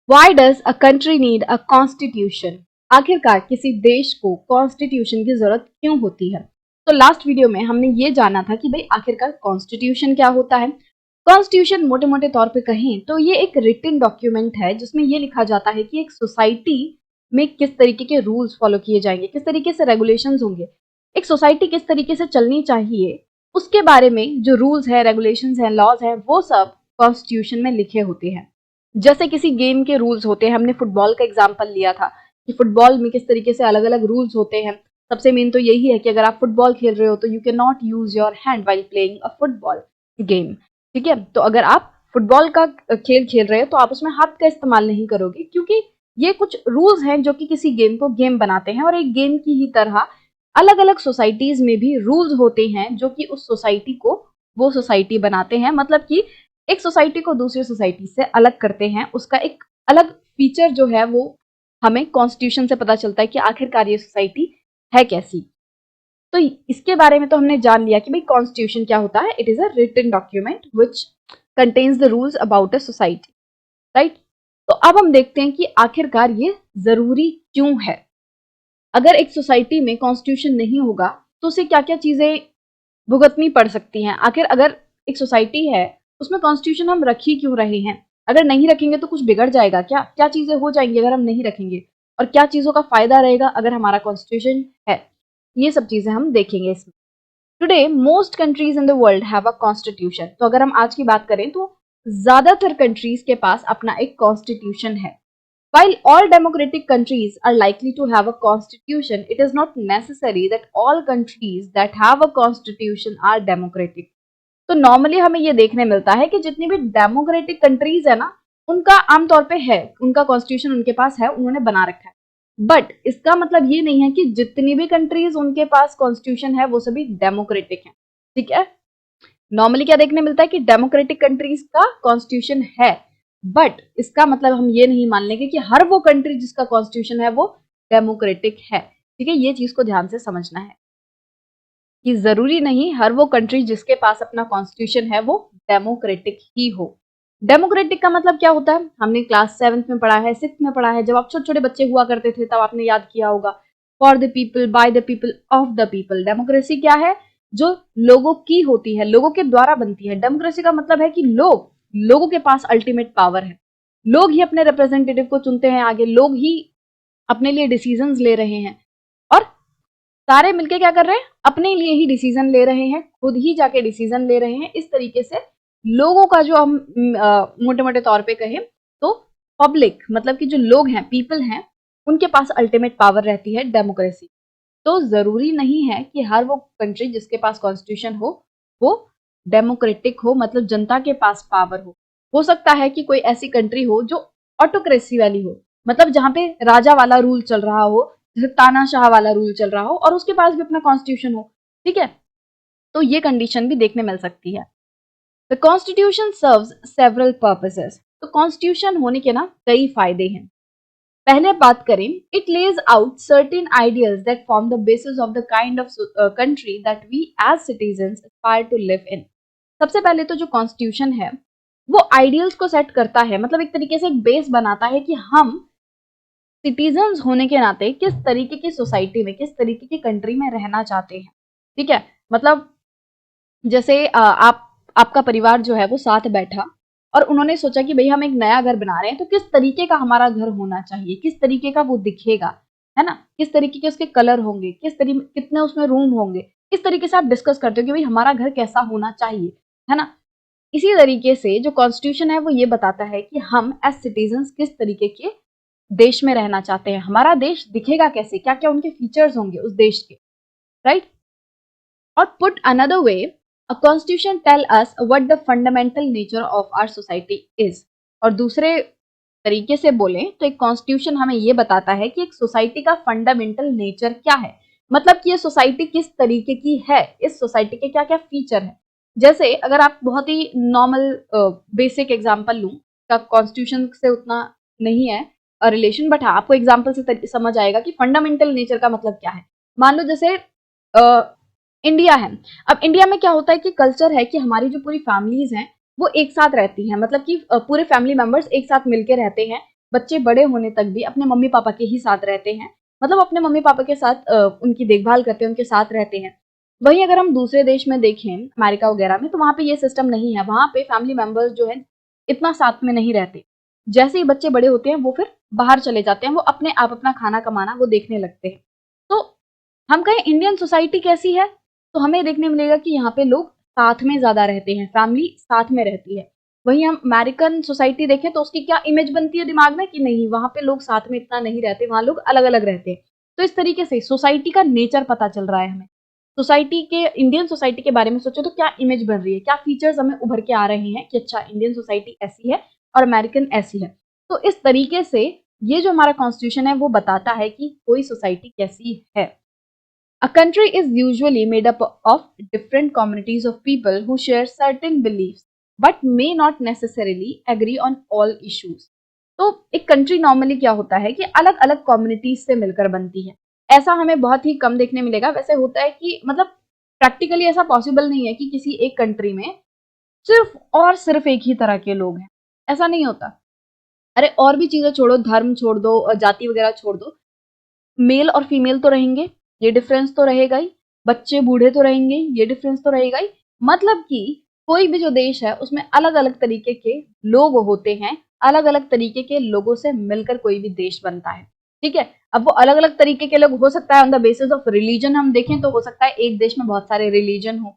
Why does a country need a constitution? आखिरकार किसी देश को कॉन्स्टिट्यूशन की जरूरत क्यों होती है? तो लास्ट वीडियो में हमने ये जाना था कि भाई आखिरकार कॉन्स्टिट्यूशन क्या होता है। कॉन्स्टिट्यूशन मोटे मोटे तौर पे कहें तो ये एक रिटन डॉक्यूमेंट है जिसमें ये लिखा जाता है कि एक सोसाइटी में किस तरीके के रूल्स फॉलो किए जाएंगे, किस तरीके से रेगुलेशंस होंगे, एक सोसाइटी किस तरीके से चलनी चाहिए, उसके बारे में जो रूल्स है, रेगुलेशंस है, लॉज है, वो सब कॉन्स्टिट्यूशन में लिखे होते हैं। जैसे किसी गेम के रूल्स होते हैं, हमने फुटबॉल का एग्जांपल लिया था कि फुटबॉल में किस तरीके से अलग अलग रूल्स होते हैं। सबसे मेन तो यही है कि अगर आप फुटबॉल खेल रहे हो तो you can not use your hand while playing a football game. ठीक है, तो अगर आप फुटबॉल का खेल खेल रहे हो तो आप उसमें हाथ का इस्तेमाल नहीं करोगे, क्योंकि ये कुछ रूल्स हैं जो कि किसी गेम को गेम बनाते हैं। और एक गेम की ही तरह अलग अलग सोसाइटीज में भी रूल्स होते हैं जो कि उस सोसाइटी को वो सोसाइटी बनाते हैं। मतलब कि एक सोसाइटी को दूसरी सोसाइटी से अलग करते हैं, उसका एक अलग फीचर जो है वो हमें कॉन्स्टिट्यूशन से पता चलता है कि आखिरकार ये सोसाइटी है कैसी। तो इसके बारे में तो हमने जान लिया कि भाई कॉन्स्टिट्यूशन क्या होता है। It is a written document which contains the rules about a society, right. तो अब हम देखते हैं कि आखिरकार ये जरूरी क्यों है। अगर एक सोसाइटी में कॉन्स्टिट्यूशन नहीं होगा तो उसे क्या क्या चीजें भुगतनी पड़ सकती हैं। आखिर अगर एक सोसाइटी है उसमें कॉन्स्टिट्यूशन हम रख ही क्यों रहे हैं? अगर नहीं रखेंगे तो कुछ बिगड़ जाएगा क्या? क्या चीजें हो जाएंगी अगर हम नहीं रखेंगे? और क्या चीजों का फायदा रहेगा अगर हमारा कॉन्स्टिट्यूशन है? ये सब चीजें हम देखेंगे इसमें। Today most countries in the world have a constitution. तो अगर हम आज की बात करें तो ज्यादातर कंट्रीज के पास अपना एक कॉन्स्टिट्यूशन है। While all democratic countries are likely to have a constitution, it is not necessary that all countries that have a constitution are democratic. तो नॉर्मली हमें ये देखने मिलता है कि जितनी भी डेमोक्रेटिक कंट्रीज है ना, उनका आमतौर पे है, उनका कॉन्स्टिट्यूशन उनके पास है, उन्होंने बना रखा है। बट इसका मतलब ये नहीं है कि जितनी भी कंट्रीज उनके पास कॉन्स्टिट्यूशन है वो सभी डेमोक्रेटिक हैं। ठीक है, नॉर्मली क्या देखने मिलता है कि डेमोक्रेटिक कंट्रीज का कॉन्स्टिट्यूशन है, बट इसका मतलब हम ये नहीं मान लेंगे कि हर वो कंट्री जिसका कॉन्स्टिट्यूशन है वो डेमोक्रेटिक है। ठीक है, ये चीज को ध्यान से समझना है कि जरूरी नहीं हर वो कंट्री जिसके पास अपना कॉन्स्टिट्यूशन है वो डेमोक्रेटिक ही हो। डेमोक्रेटिक का मतलब क्या होता है? हमने क्लास 7th में पढ़ा है, 6th में पढ़ा है, जब आप छोटे छोटे बच्चे हुआ करते थे तब आपने याद किया होगा। For the people, by the people, of the people. Democracy क्या है? जो लोगों की होती है, लोगों के द्वारा बनती है। डेमोक्रेसी का मतलब है कि लोगों के पास अल्टीमेट पावर है, लोग ही अपने रिप्रेजेंटेटिव को चुनते हैं, आगे लोग ही अपने लिए डिसीजंस ले रहे हैं। और सारे मिलके क्या कर रहे हैं? अपने लिए ही डिसीजन ले रहे हैं, खुद ही जाके डिसीजन ले रहे हैं। इस तरीके से लोगों का जो हम मोटे मोटे तौर पे कहें तो पब्लिक, मतलब कि जो लोग हैं, पीपल हैं, उनके पास अल्टीमेट पावर रहती है डेमोक्रेसी। तो जरूरी नहीं है कि हर वो कंट्री जिसके पास कॉन्स्टिट्यूशन हो वो डेमोक्रेटिक हो, मतलब जनता के पास पावर हो सकता है कि कोई ऐसी कंट्री हो जो ऑटोक्रेसी वाली हो, मतलब जहां पे राजा वाला रूल चल रहा हो, जैसे तानाशाह वाला रूल चल रहा हो, और उसके पास भी अपना कॉन्स्टिट्यूशन हो। ठीक है, तो ये कंडीशन भी देखने मिल सकती है। The constitution serves several purposes. तो कॉन्स्टिट्यूशन होने के ना कई फायदे हैं। पहले बात करें, it lays out certain ideals that form the basis of the kind of country that we as citizens aspire to live in. सबसे पहले तो जो कॉन्स्टिट्यूशन है वो आइडियल्स को सेट करता है, मतलब एक तरीके से एक बेस बनाता है कि हम सिटीजन्स होने के नाते किस तरीके की सोसाइटी में, किस तरीके की कंट्री में रहना चाहते हैं। ठीक है, मतलब जैसे आपका परिवार जो है वो साथ बैठा और उन्होंने सोचा कि भाई हम एक नया घर बना रहे हैं, तो किस तरीके का हमारा घर होना चाहिए, किस तरीके का वो दिखेगा, है ना, किस तरीके के उसके कलर होंगे, किस तरीके कितने उसमें रूम होंगे, इस तरीके से आप डिस्कस करते हो कि भाई हमारा घर कैसा होना चाहिए, है ना। इसी तरीके से जो कॉन्स्टिट्यूशन है वो ये बताता है कि हम एज सिटीजन्स किस तरीके के देश में रहना चाहते हैं, हमारा देश दिखेगा कैसे, क्या क्या उनके फीचर्स होंगे उस देश के, राइट। और put another way, a constitution tell us what the fundamental nature of our society is. और दूसरे तरीके से बोलें तो एक कॉन्स्टिट्यूशन हमें ये बताता है कि एक सोसाइटी का फंडामेंटल नेचर क्या है, मतलब कि ये सोसाइटी किस तरीके की है, इस सोसाइटी के क्या क्या फीचर है। जैसे अगर आप बहुत ही नॉर्मल बेसिक एग्जांपल लूं, का कॉन्स्टिट्यूशन से उतना नहीं है रिलेशन, बट हाँ आपको एग्जांपल से समझ आएगा कि फंडामेंटल नेचर का मतलब क्या है। मान लो जैसे इंडिया है। अब इंडिया में क्या होता है कि कल्चर है कि हमारी जो पूरी फैमिलीज हैं वो एक साथ रहती हैं, मतलब कि पूरे फैमिली मेंबर्स एक साथ मिलके रहते हैं, बच्चे बड़े होने तक भी अपने मम्मी पापा के ही साथ रहते हैं, मतलब अपने मम्मी पापा के साथ उनकी देखभाल करते हैं, उनके साथ रहते हैं। वहीं अगर हम दूसरे देश में देखें, अमेरिका वगैरह में, तो वहाँ पे ये सिस्टम नहीं है। वहाँ पे फैमिली मेंबर्स जो है इतना साथ में नहीं रहते। जैसे ही बच्चे बड़े होते हैं वो फिर बाहर चले जाते हैं, वो अपने आप अपना खाना कमाना वो देखने लगते हैं। तो हम कहें इंडियन सोसाइटी कैसी है, तो हमें देखने मिलेगा कि यहाँ पे लोग साथ में ज्यादा रहते हैं, फैमिली साथ में रहती है। वहीं हम अमेरिकन सोसाइटी देखें तो उसकी क्या इमेज बनती है दिमाग में कि नहीं, वहां पे लोग साथ में इतना नहीं रहते, वहां लोग अलग अलग रहते हैं। तो इस तरीके से सोसाइटी का नेचर पता चल रहा है हमें। सोसाइटी के, इंडियन सोसाइटी के बारे में सोचो तो क्या इमेज बन रही है, क्या फीचर्स हमें उभर के आ रहे हैं कि अच्छा इंडियन सोसाइटी ऐसी है और अमेरिकन ऐसी है। तो इस तरीके से ये जो हमारा कॉन्स्टिट्यूशन है वो बताता है कि कोई सोसाइटी कैसी है। A country is usually made up of different communities of people who share certain beliefs but may not necessarily agree on all issues. तो एक कंट्री नॉर्मली क्या होता है कि अलग अलग कम्युनिटीज से मिलकर बनती है। ऐसा हमें बहुत ही कम देखने मिलेगा। वैसे होता है कि मतलब प्रैक्टिकली ऐसा पॉसिबल नहीं है कि किसी एक कंट्री में सिर्फ और सिर्फ एक ही तरह के लोग हैं, ऐसा नहीं होता। अरे और भी चीजें छोड़ो, धर्म छोड़ दो, जाति वगैरह छोड़ दो, मेल और फीमेल तो रहेंगे, ये डिफरेंस तो रहेगा ही। बच्चे बूढ़े तो रहेंगे, ये डिफरेंस तो रहेगा ही। मतलब कि कोई भी जो देश है उसमें अलग अलग तरीके के लोग होते हैं, अलग अलग तरीके के लोगों से मिलकर कोई भी देश बनता है। ठीक है, अब वो अलग अलग तरीके के लोग हो सकता है on the basis of religion हम देखें तो हो सकता है एक देश में बहुत सारे रिलीजन हो,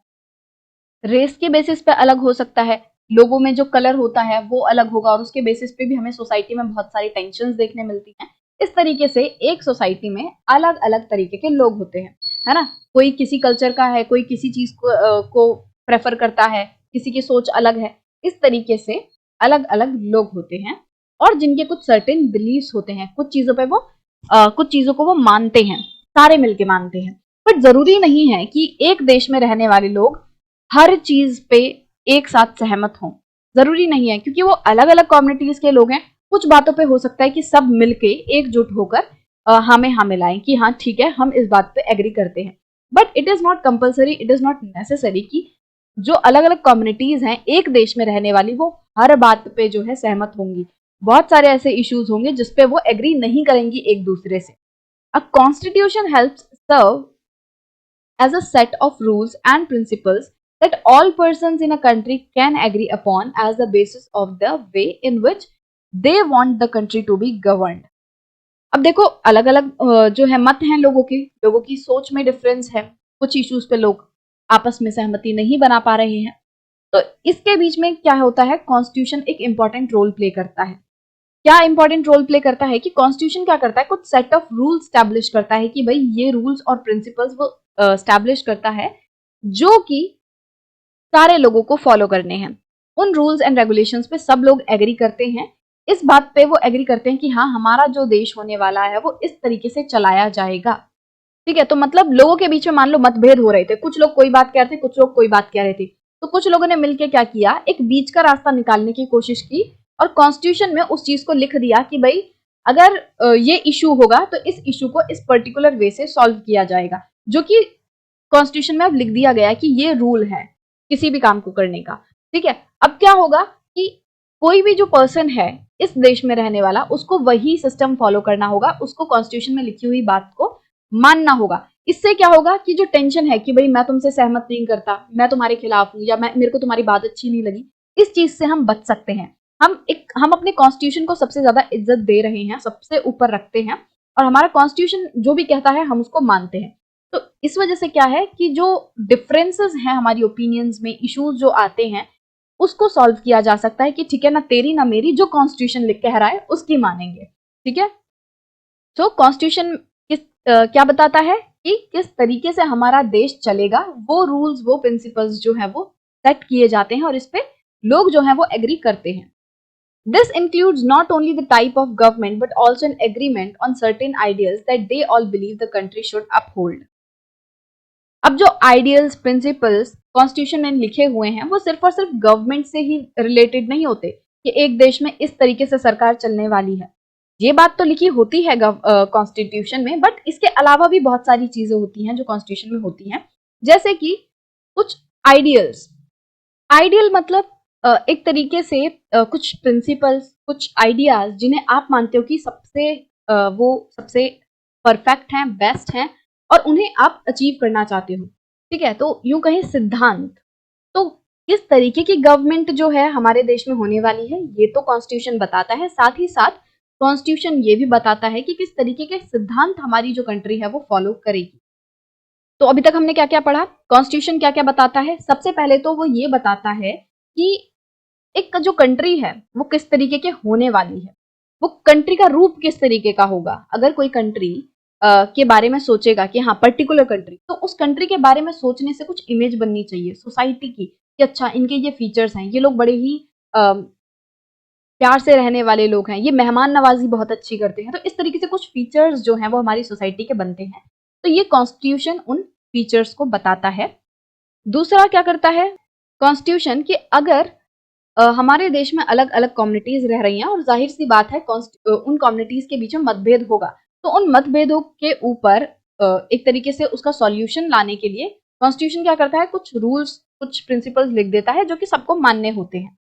रेस के बेसिस पे अलग हो सकता है, लोगों में जो कलर होता है वो अलग होगा और उसके बेसिस पे भी हमें सोसाइटी में बहुत सारी टेंशन्स देखने मिलती हैं। इस तरीके से एक सोसाइटी में अलग अलग तरीके के लोग होते हैं, है ना। कोई किसी कल्चर का है, कोई किसी चीज को प्रेफर करता है, किसी की सोच अलग है। इस तरीके से अलग अलग लोग होते हैं और जिनके कुछ सर्टेन बिलीव्स होते हैं, कुछ चीजों पे वो कुछ चीजों को वो मानते हैं, सारे मिलके मानते हैं। बट जरूरी नहीं है कि एक देश में रहने वाले लोग हर चीज पे एक साथ सहमत हों, जरूरी नहीं है, क्योंकि वो अलग अलग कम्युनिटीज के लोग हैं। कुछ बातों पे हो सकता है कि सब मिलके एकजुट होकर हमें हाँ मिलाएं कि हाँ ठीक है हम इस बात पे एग्री करते हैं। But it is not compulsory, it is not necessary कि जो अलग अलग कम्युनिटीज हैं एक देश में रहने वाली वो हर बात पे जो है सहमत होंगी। बहुत सारे ऐसे इश्यूज होंगे जिसपे वो एग्री नहीं करेंगी एक दूसरे से। A constitution helps serve as a set of rules and principles that all persons in a country can agree upon as the basis of the way in which they want the country to be governed. अब देखो अलग अलग जो है मत हैं लोगों की सोच में डिफरेंस है, कुछ इश्यूज पे लोग आपस में सहमति नहीं बना पा रहे हैं। तो इसके बीच में क्या होता है, कॉन्स्टिट्यूशन एक इंपॉर्टेंट रोल प्ले करता है। क्या इंपॉर्टेंट रोल प्ले करता है कि कॉन्स्टिट्यूशन क्या करता है, कुछ सेट ऑफ रूल्स स्टैब्लिश करता है कि भाई ये रूल्स और प्रिंसिपल्स वो स्टैब्लिश करता है जो कि सारे लोगों को फॉलो करने हैं। उन रूल्स एंड रेगुलेशंस पे सब लोग एग्री करते हैं। इस बात पे वो एग्री करते हैं कि हाँ हमारा जो देश होने वाला है वो इस तरीके से चलाया जाएगा। ठीक है, तो मतलब लोगों के बीच में मान लो मतभेद हो रहे थे, कुछ लोग कोई बात कह रहे थे, कुछ लोग कोई बात कह रहे थे। तो कुछ लोगों ने मिलकर क्या किया, एक बीच का रास्ता निकालने की कोशिश की और कॉन्स्टिट्यूशन में उस चीज को लिख दिया कि भाई अगर ये इशू होगा तो इस इशू को इस पर्टिकुलर वे से सॉल्व किया जाएगा, जो कि कॉन्स्टिट्यूशन में अब लिख दिया गया है कि ये रूल है किसी भी काम को करने का। ठीक है, अब क्या होगा कि कोई भी जो पर्सन है इस देश में रहने वाला उसको वही सिस्टम फॉलो करना होगा, उसको कॉन्स्टिट्यूशन में लिखी हुई बात को मानना होगा। इससे क्या होगा कि जो टेंशन है कि भाई मैं तुमसे सहमत नहीं करता, मैं तुम्हारे खिलाफ हूं या मेरे को तुम्हारी बात अच्छी नहीं लगी, इस चीज से हम बच सकते हैं। हम अपने कॉन्स्टिट्यूशन को सबसे ज्यादा इज्जत दे रहे हैं, सबसे ऊपर रखते हैं और हमारा कॉन्स्टिट्यूशन जो भी कहता है हम उसको मानते हैं। तो इस वजह से क्या है कि जो डिफरेंसेस हैं हमारी ओपिनियंस में, इश्यूज जो आते हैं उसको सॉल्व किया जा सकता है कि ठीक है ना तेरी ना मेरी, जो कॉन्स्टिट्यूशन लिख कह रहा है उसकी मानेंगे। ठीक है, तो कॉन्स्टिट्यूशन क्या बताता है कि किस तरीके से हमारा देश चलेगा, वो रूल्स वो प्रिंसिपल्स जो है वो सेट किए जाते हैं और इस पे लोग जो है वो एग्री करते हैं। This includes not only the type of government but also an agreement on certain ideals that they all believe the country should uphold. अब जो आइडियल्स प्रिंसिपल्स कॉन्स्टिट्यूशन में लिखे हुए हैं वो सिर्फ और सिर्फ गवर्नमेंट से ही रिलेटेड नहीं होते कि एक देश में इस तरीके से सरकार चलने वाली है। ये बात तो लिखी होती है कॉन्स्टिट्यूशन में, बट इसके अलावा भी बहुत सारी चीजें होती हैं जो कॉन्स्टिट्यूशन में होती हैं, जैसे कि कुछ आइडियल्स। आइडियल मतलब एक तरीके से कुछ प्रिंसिपल्स, कुछ आइडियाज जिन्हें आप मानते हो कि वो सबसे परफेक्ट हैं, बेस्ट हैं और उन्हें आप अचीव करना चाहते हो। ठीक है, तो यूं कहें सिद्धांत। तो किस तरीके की गवर्नमेंट जो है हमारे देश में होने वाली है, ये तो कॉन्स्टिट्यूशन बताता है। साथ ही साथ कॉन्स्टिट्यूशन ये भी बताता है कि किस तरीके के सिद्धांत हमारी जो कंट्री है वो फॉलो करेगी। तो अभी तक हमने क्या क्या पढ़ा, कॉन्स्टिट्यूशन क्या क्या बताता है। सबसे पहले तो वो ये बताता है कि एक जो कंट्री है वो किस तरीके के होने वाली है, वो कंट्री का रूप किस तरीके का होगा। अगर कोई कंट्री के बारे में सोचेगा कि हाँ पर्टिकुलर कंट्री, तो उस कंट्री के बारे में सोचने से कुछ इमेज बननी चाहिए सोसाइटी की कि अच्छा इनके ये फीचर्स हैं, ये लोग बड़े ही प्यार से रहने वाले लोग हैं, ये मेहमान नवाजी बहुत अच्छी करते हैं। तो इस तरीके से कुछ फीचर्स जो हैं वो हमारी सोसाइटी के बनते हैं। तो ये कॉन्स्टिट्यूशन उन फीचर्स को बताता है। दूसरा क्या करता है कॉन्स्टिट्यूशन कि अगर हमारे देश में अलग अलग कम्युनिटीज रह रही हैं और जाहिर सी बात है उन कम्युनिटीज के बीच में मतभेद होगा, तो उन मतभेदों के ऊपर एक तरीके से उसका सॉल्यूशन लाने के लिए कॉन्स्टिट्यूशन क्या करता है, कुछ रूल्स कुछ प्रिंसिपल्स लिख देता है जो कि सबको मानने होते हैं।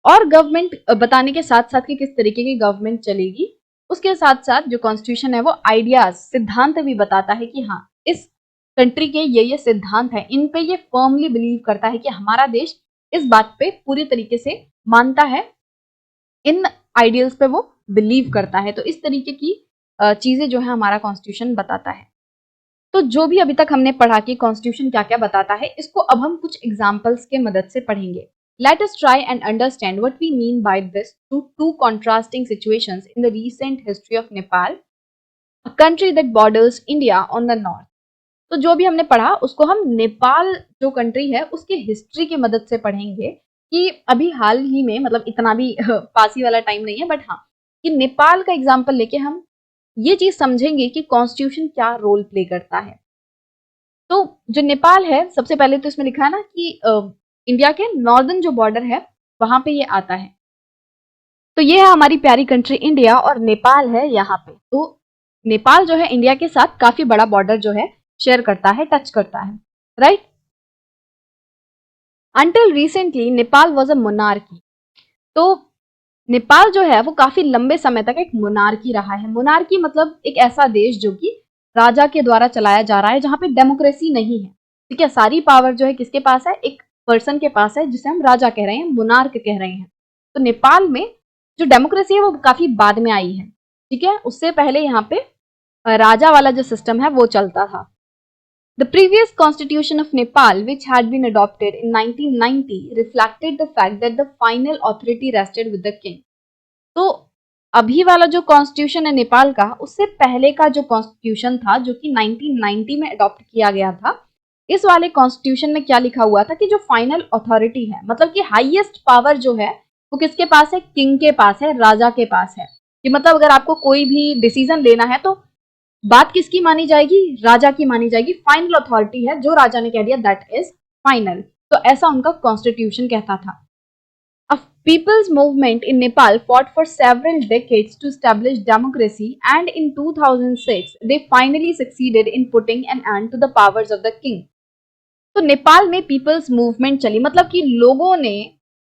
और गवर्नमेंट बताने के साथ साथ कि किस तरीके की गवर्नमेंट चलेगी, उसके साथ साथ जो कॉन्स्टिट्यूशन है वो आइडियाज सिद्धांत भी बताता है कि हाँ इस कंट्री के ये सिद्धांत है, इन पे ये फर्मली बिलीव करता है कि हमारा देश इस बात पे पूरी तरीके से मानता है, इन आइडियल्स पे वो बिलीव करता है। तो इस तरीके की चीजें जो है हमारा कॉन्स्टिट्यूशन बताता है। तो जो भी अभी तक हमने पढ़ा कि कॉन्स्टिट्यूशन क्या क्या बताता है, इसको अब हम कुछ एग्जाम्पल्स के मदद से पढ़ेंगे। Let us try and understand what we mean by this through two contrasting situations in the recent history of Nepal, a country that borders India on the north. तो जो भी हमने पढ़ा उसको हम नेपाल जो कंट्री है उसके हिस्ट्री की मदद से पढ़ेंगे कि अभी हाल ही में, मतलब इतना भी पासी वाला टाइम नहीं है, बट हाँ कि नेपाल का एग्जाम्पल लेके हम ये चीज समझेंगे कि कॉन्स्टिट्यूशन क्या रोल प्ले करता है। तो जो नेपाल है, सबसे पहले तो इसमें लिखा है ना कि इंडिया के नॉर्दर्न जो बॉर्डर है वहां पे ये आता है। तो ये है हमारी प्यारी कंट्री इंडिया और नेपाल है यहाँ पे। तो नेपाल जो है इंडिया के साथ काफी बड़ा बॉर्डर जो है शेयर करता है, टच करता है, right. Until recently Nepal was a monarchy. तो नेपाल जो है वो काफी लंबे समय तक एक मोनार्की रहा है। मोनार्की मतलब एक ऐसा देश जो कि राजा के द्वारा चलाया जा रहा है, जहां पे डेमोक्रेसी नहीं है। ठीक है, सारी पावर जो है किसके पास है, एक पर्सन के पास है जिसे हम राजा कह रहे हैं, मोनार्क कह रहे हैं। तो नेपाल में जो डेमोक्रेसी है वो काफी बाद में आई है। ठीक है, उससे पहले यहाँ पे राजा वाला जो सिस्टम है वो चलता था। The previous constitution of Nepal, which had been adopted in 1990, reflected the fact that the final authority rested with the king. तो अभी वाला जो कॉन्स्टिट्यूशन है नेपाल का, उससे पहले का जो कॉन्स्टिट्यूशन था जो कि 1990 में अडॉप्ट किया गया था, इस वाले कॉन्स्टिट्यूशन में क्या लिखा हुआ था कि जो फाइनल अथॉरिटी है, मतलब कि हाईएस्ट पावर जो है वो किसके पास है, किंग के पास है, राजा के पास है। कि मतलब अगर आपको कोई भी डिसीजन लेना है तो बात किसकी मानी जाएगी, राजा की मानी जाएगी। फाइनल अथॉरिटी है, जो राजा ने कह दिया दैट इज फाइनल। तो ऐसा उनका कॉन्स्टिट्यूशन कहता था। A people's movement in Nepal fought for several decades to establish democracy, and in 2006 they finally succeeded in putting an end to the powers of the king. तो नेपाल में people's movement चली, मतलब कि लोगों ने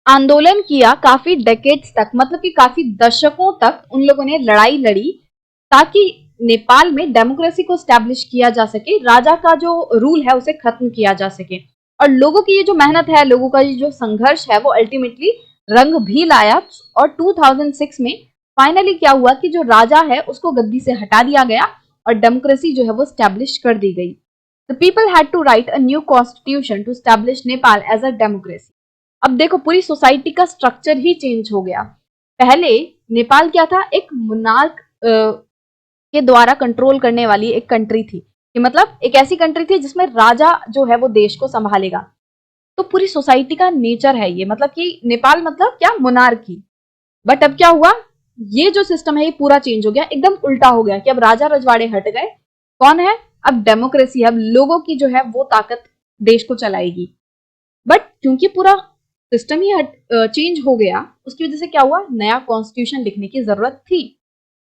आंदोलन किया काफी डेकेड्स तक, मतलब कि काफी दशकों तक उन लोगों ने लड़ाई लड़ी ताकि नेपाल में डेमोक्रेसी को स्टैब्लिश किया जा सके, राजा का जो रूल है उसे खत्म किया जा सके। और लोगों की ये जो मेहनत है, लोगों का ये जो संघर्ष है वो अल्टीमेटली रंग भी लाया। और 2006 में फाइनली क्या हुआ कि जो राजा है उसको गद्दी से हटा दिया गया और डेमोक्रेसी जो है वो स्टैब्लिश कर दी गई। The people had to write a new constitution to establish Nepal as a democracy. अब देखो पूरी सोसाइटी का स्ट्रक्चर ही चेंज हो गया। पहले नेपाल क्या था, एक मोनार्क के द्वारा कंट्रोल करने वाली एक कंट्री थी, कि मतलब एक ऐसी कंट्री थी जिसमें राजा जो है वो देश को संभालेगा। तो पूरी सोसाइटी का नेचर है ये, मतलब कि नेपाल मतलब क्या, मोनार्की। बट अब क्या हुआ, ये जो सिस्टम है ये पूरा चेंज हो गया, एकदम उल्टा हो गया कि अब राजा रजवाड़े हट गए, कौन है, अब डेमोक्रेसी है, अब लोगों की जो है वो ताकत देश को चलाएगी। बट क्योंकि पूरा सिस्टम ही चेंज हो गया, उसकी वजह से क्या हुआ, नया कॉन्स्टिट्यूशन लिखने की जरूरत थी।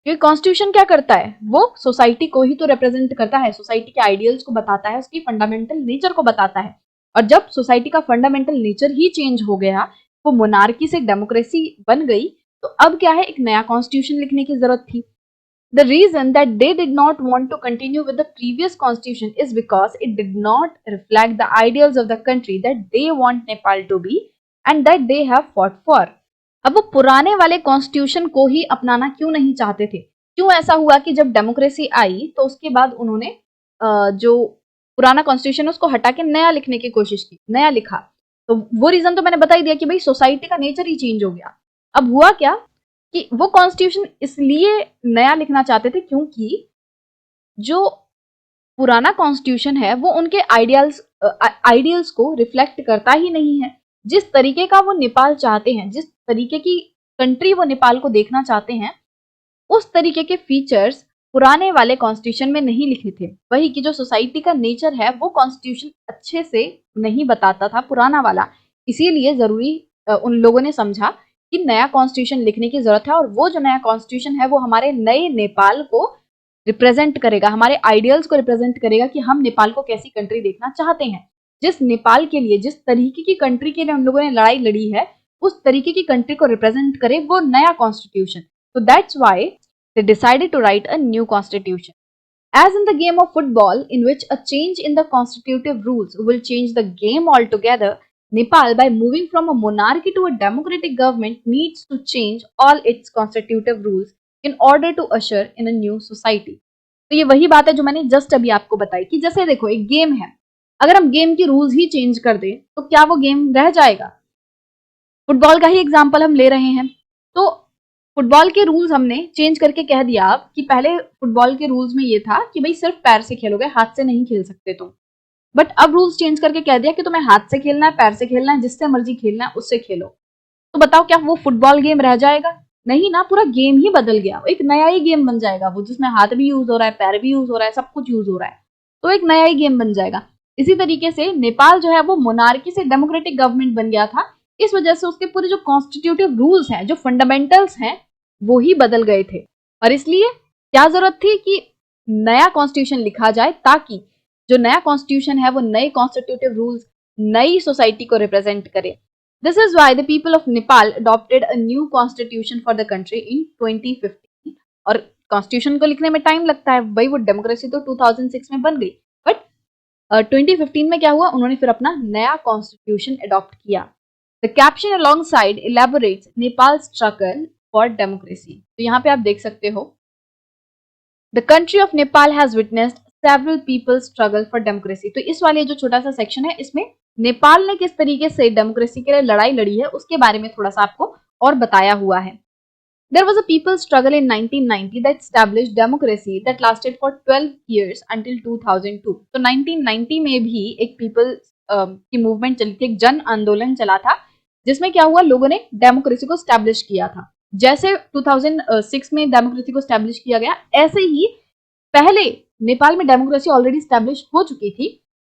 क्योंकि कॉन्स्टिट्यूशन क्या करता है, वो सोसाइटी को ही तो रिप्रेजेंट करता है, सोसाइटी के आइडियल्स को बताता है, उसकी फंडामेंटल नेचर को बताता है। और जब सोसाइटी का फंडामेंटल नेचर ही चेंज हो गया, वो मोनार्की से डेमोक्रेसी बन गई, तो अब क्या है, एक नया कॉन्स्टिट्यूशन लिखने की जरूरत थी। The reason that they did not want to continue with the previous constitution is because it did not reflect the ideals of the country that they want Nepal to be and that they have fought for. अब वो पुराने वाले constitution को ही अपनाना क्यों नहीं चाहते थे? क्यों ऐसा हुआ कि जब डेमोक्रेसी आई तो उसके बाद उन्होंने जो पुराना कॉन्स्टिट्यूशन है उसको हटा के नया लिखने की कोशिश की, नया लिखा। तो वो रीजन तो मैंने बता ही दिया कि भाई सोसाइटी का नेचर ही चेंज हो गया। अब हुआ क्या कि वो कॉन्स्टिट्यूशन इसलिए नया लिखना चाहते थे क्योंकि जो पुराना कॉन्स्टिट्यूशन है वो उनके आइडियल्स को रिफ्लेक्ट करता ही नहीं है। जिस तरीके का वो नेपाल चाहते हैं, जिस तरीके की कंट्री वो नेपाल को देखना चाहते हैं, उस तरीके के फीचर्स पुराने वाले कॉन्स्टिट्यूशन में नहीं लिखे थे। वही कि जो सोसाइटी का नेचर है वो कॉन्स्टिट्यूशन अच्छे से नहीं बताता था पुराना वाला, इसीलिए जरूरी उन लोगों ने समझा कि नया कॉन्स्टिट्यूशन लिखने की जरूरत है और वो जो नया कॉन्स्टिट्यूशन है वो हमारे नए नेपाल को रिप्रेजेंट करेगा, हमारे आइडियल्स को रिप्रेजेंट करेगा कि हम नेपाल को कैसी कंट्री देखना चाहते हैं। जिस नेपाल के लिए, जिस तरीके की कंट्री के लिए हम लोगों ने लड़ाई लड़ी है, उस तरीके की कंट्री को रिप्रेजेंट करे वो नया constitution. So that's why they decided to write a new constitution. As in the game of football, in which a change in the constitutive rules will change the game altogether, Nepal, by moving from a monarchy to a democratic government, needs to change all its constitutive rules in order to usher in a new society. तो ये वही बात है जो मैंने just अभी आपको बताई कि जैसे देखो एक गेम है, अगर हम गेम की रूल्स ही चेंज कर दें तो क्या वो गेम रह जाएगा? फुटबॉल का ही एग्जाम्पल हम ले रहे हैं। तो फुटबॉल के रूल्स हमने चेंज करके कह दिया कि पहले फुटबॉल के रूल्स में ये था कि भाई सिर्फ पैर से खेलोगे, हाथ से नहीं खेल सकते तुम। बट अब रूल्स चेंज करके कह दिया कि तुम्हें हाथ से खेलना है, पैर से खेलना है, जिससे मर्जी खेलना है उससे खेलो। तो बताओ क्या वो फुटबॉल गेम रह जाएगा? नहीं ना, पूरा गेम ही बदल गया, एक नया ही गेम बन जाएगा वो, जिसमें हाथ भी यूज हो रहा है, पैर भी यूज हो रहा है, सब कुछ यूज हो रहा है, तो एक नया ही गेम बन जाएगा। इसी तरीके से नेपाल जो है वो मोनार्की से डेमोक्रेटिक गवर्नमेंट बन गया था, इस वजह से उसके पूरे जो कॉन्स्टिट्यूटिव रूल्स हैं, जो फंडामेंटल्स हैं, वो ही बदल गए थे। और इसलिए क्या जरूरत थी कि नया कॉन्स्टिट्यूशन लिखा जाए ताकि जो नया कॉन्स्टिट्यूशन है वो नए कॉन्स्टिट्यूटिव रूल्स, नई सोसाइटी को रिप्रेजेंट करे। This is why the people of Nepal adopted a new constitution for the country in 2015। और कॉन्स्टिट्यूशन को लिखने में टाइम लगता है भाई, वो डेमोक्रेसी तो 2006 में बन गई, बट 2015 में क्या हुआ, उन्होंने फिर अपना नया कॉन्स्टिट्यूशन अडॉप्ट किया। The caption alongside elaborates Nepal struggle for democracy. तो यहाँ पे आप देख सकते हो, the country of Nepal has witnessed several people struggle for democracy. तो इस वाले जो छोटा सा सेक्शन है, इसमें नेपाल ने किस तरीके से डेमोक्रेसी के लिए लड़ाई लड़ी है उसके बारे में थोड़ा सा आपको और बताया हुआ है। There was a people's struggle in 1990 that established democracy that lasted for 12 years until 2002. तो 1990 में भी एक पीपल की मूवमेंट चली थी, एक जन आंदोलन चला था, जिसमें क्या हुआ, लोगों ने डेमोक्रेसी को स्टैब्लिश किया था। जैसे 2006 में डेमोक्रेसी को स्टैब्लिश किया गया, ऐसे ही पहले नेपाल में डेमोक्रेसी ऑलरेडी स्टैब्लिश हो चुकी थी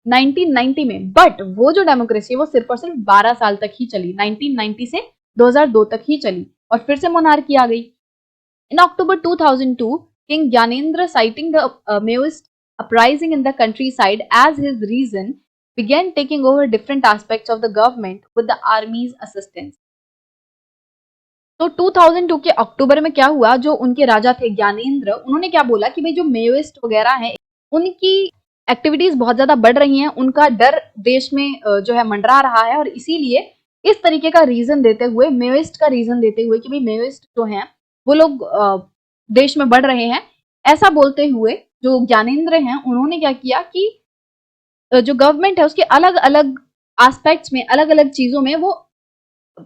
1990 में, बट वो जो डेमोक्रेसी है वो सिर्फ और सिर्फ 12 साल तक ही चली, 1990 से 2002 तक ही चली, और फिर से मोनार्की आ गई। इन अक्टूबर 2002, king Gyanendra, citing the Maoist uprising in the countryside as his reason, began taking over different aspects of the government with the army's assistance. तो 2002 के अक्टूबर में क्या हुआ, जो उनके राजा थे ज्ञानेंद्र, उन्होंने क्या बोला कि भाई जो मेओइस्ट वगैरह हैं उनकी एक्टिविटीज बहुत ज्यादा बढ़ रही हैं, उनका डर देश में जो है मंडरा रहा है, और इसीलिए इस तरीके का रीजन देते हुए, मेओइस्ट का रीजन देते हुए कि भाई मेओइस्ट जो हैं वो लोग देश में बढ़ रहे हैं, ऐसा बोलते हुए जो ज्ञानेंद्र हैं उन्होंने क्या किया कि जो गवर्नमेंट है उसके अलग अलग एस्पेक्ट्स में, अलग अलग चीजों में वो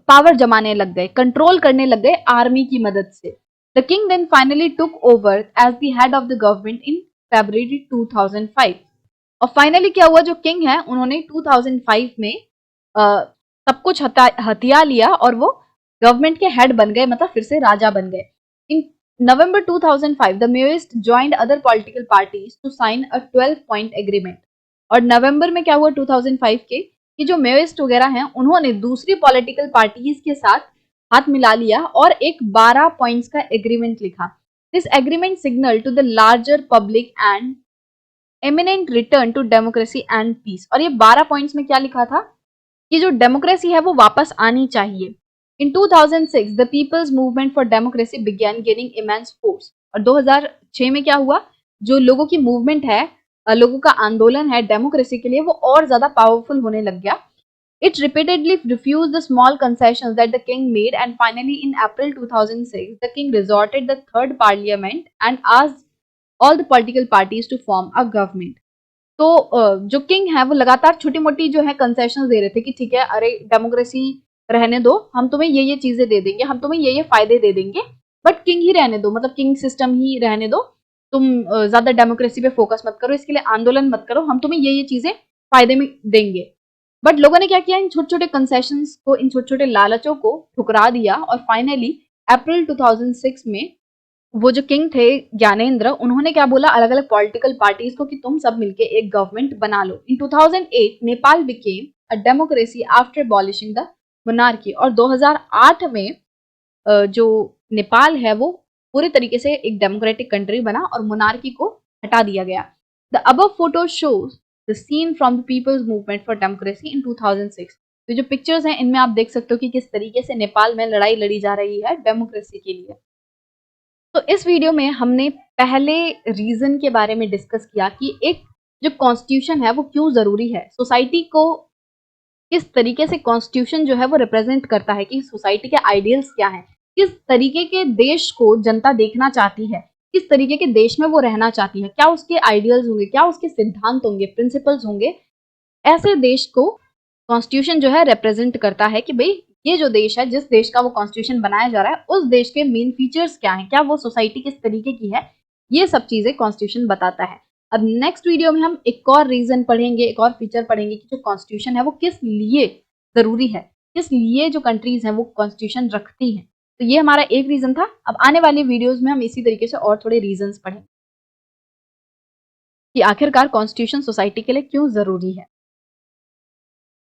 पावर जमाने लग गए, कंट्रोल करने लग गए आर्मी की मदद से। The king then finally took over as the head of the government in February 2005। और फाइनली क्या हुआ, जो किंग है उन्होंने 2005 में सब कुछ हथिया लिया और वो गवर्नमेंट के हेड बन गए, मतलब फिर से राजा बन गए। In November 2005 the Maoist joined other political parties to sign a 12 point agreement. और नवंबर में क्या हुआ 2005 के कि जो मेओइस्ट वगैरह हैं उन्होंने दूसरी पॉलिटिकल पार्टीज के साथ हाथ मिला लिया और एक 12 पॉइंट्स का एग्रीमेंट लिखा। This agreement signal to the larger public and eminent return to democracy and peace. और ये 12 पॉइंट्स में क्या लिखा था कि जो डेमोक्रेसी है वो वापस आनी चाहिए, इन 2006 the people's movement for democracy began gaining immense force. और 2006 में क्या हुआ, जो लोगों की मूवमेंट है, लोगों का आंदोलन है डेमोक्रेसी के लिए, वो और ज्यादा पावरफुल होने लग गया। It repeatedly refused the small concessions that the king made, and finally, in April 2006, the king resorted the third parliament and asked all the political parties to form a government. तो जो king है वो लगातार छोटी मोटी जो है concession दे रहे थे कि ठीक है, अरे डेमोक्रेसी रहने दो, हम तुम्हें ये चीजें दे देंगे, हम तुम्हें ये फायदे दे देंगे, बट किंग ही रहने दो, मतलब किंग सिस्टम ही रहने दो, तुम ज्यादा डेमोक्रेसी पे फोकस मत करो, इसके लिए आंदोलन मत करो, हम तुम्हें ये चीजें फायदे में देंगे। बट लोगों ने क्या किया, इन छोटे छोटे कंसेशंस को, इन छोटे छोटे लालचों को ठुकरा दिया, और फाइनली अप्रैल 2006 में वो जो किंग थे ज्ञानेंद्र, उन्होंने क्या बोला अलग अलग पॉलिटिकल पार्टीज को कि तुम सब मिलके एक गवर्नमेंट बना लो। इन 2008 Nepal became a democracy after abolishing the monarchy. और 2008 में जो नेपाल है वो पूरे तरीके से एक डेमोक्रेटिक कंट्री बना और मोनार्की को हटा दिया गया। The above photo shows the scene from the people's movement for democracy in 2006। तो जो पिक्चर्स हैं इनमें आप देख सकते हो कि किस तरीके से नेपाल में लड़ाई लड़ी जा रही है डेमोक्रेसी के लिए। तो इस वीडियो में हमने पहले रीजन के बारे में डिस्कस किया कि एक जो कॉन्स्टिट्यूशन है वो क्यों जरूरी है, सोसाइटी को किस तरीके से कॉन्स्टिट्यूशन जो है वो रिप्रेजेंट करता है, कि सोसाइटी के आइडियल्स क्या हैं, किस तरीके के देश को जनता देखना चाहती है, किस तरीके के देश में वो रहना चाहती है, क्या उसके आइडियल्स होंगे, क्या उसके सिद्धांत होंगे, प्रिंसिपल्स होंगे। ऐसे देश को कॉन्स्टिट्यूशन जो है रिप्रेजेंट करता है कि भाई ये जो देश है, जिस देश का वो कॉन्स्टिट्यूशन बनाया जा रहा है, उस देश के मेन फीचर्स क्या हैं, क्या वो सोसाइटी किस तरीके की है, ये सब चीजें कॉन्स्टिट्यूशन बताता है। अब नेक्स्ट वीडियो में हम एक और रीजन पढ़ेंगे, एक और फीचर पढ़ेंगे कि जो कॉन्स्टिट्यूशन है वो किस लिए जरूरी है, किस लिए जो कंट्रीज हैं वो कॉन्स्टिट्यूशन रखती हैं। तो ये हमारा एक रीजन था। अब आने वाले वीडियोज में हम इसी तरीके से और थोड़े रीजन पढ़ेंगे कि आखिरकार कॉन्स्टिट्यूशन सोसाइटी के लिए क्यों जरूरी है।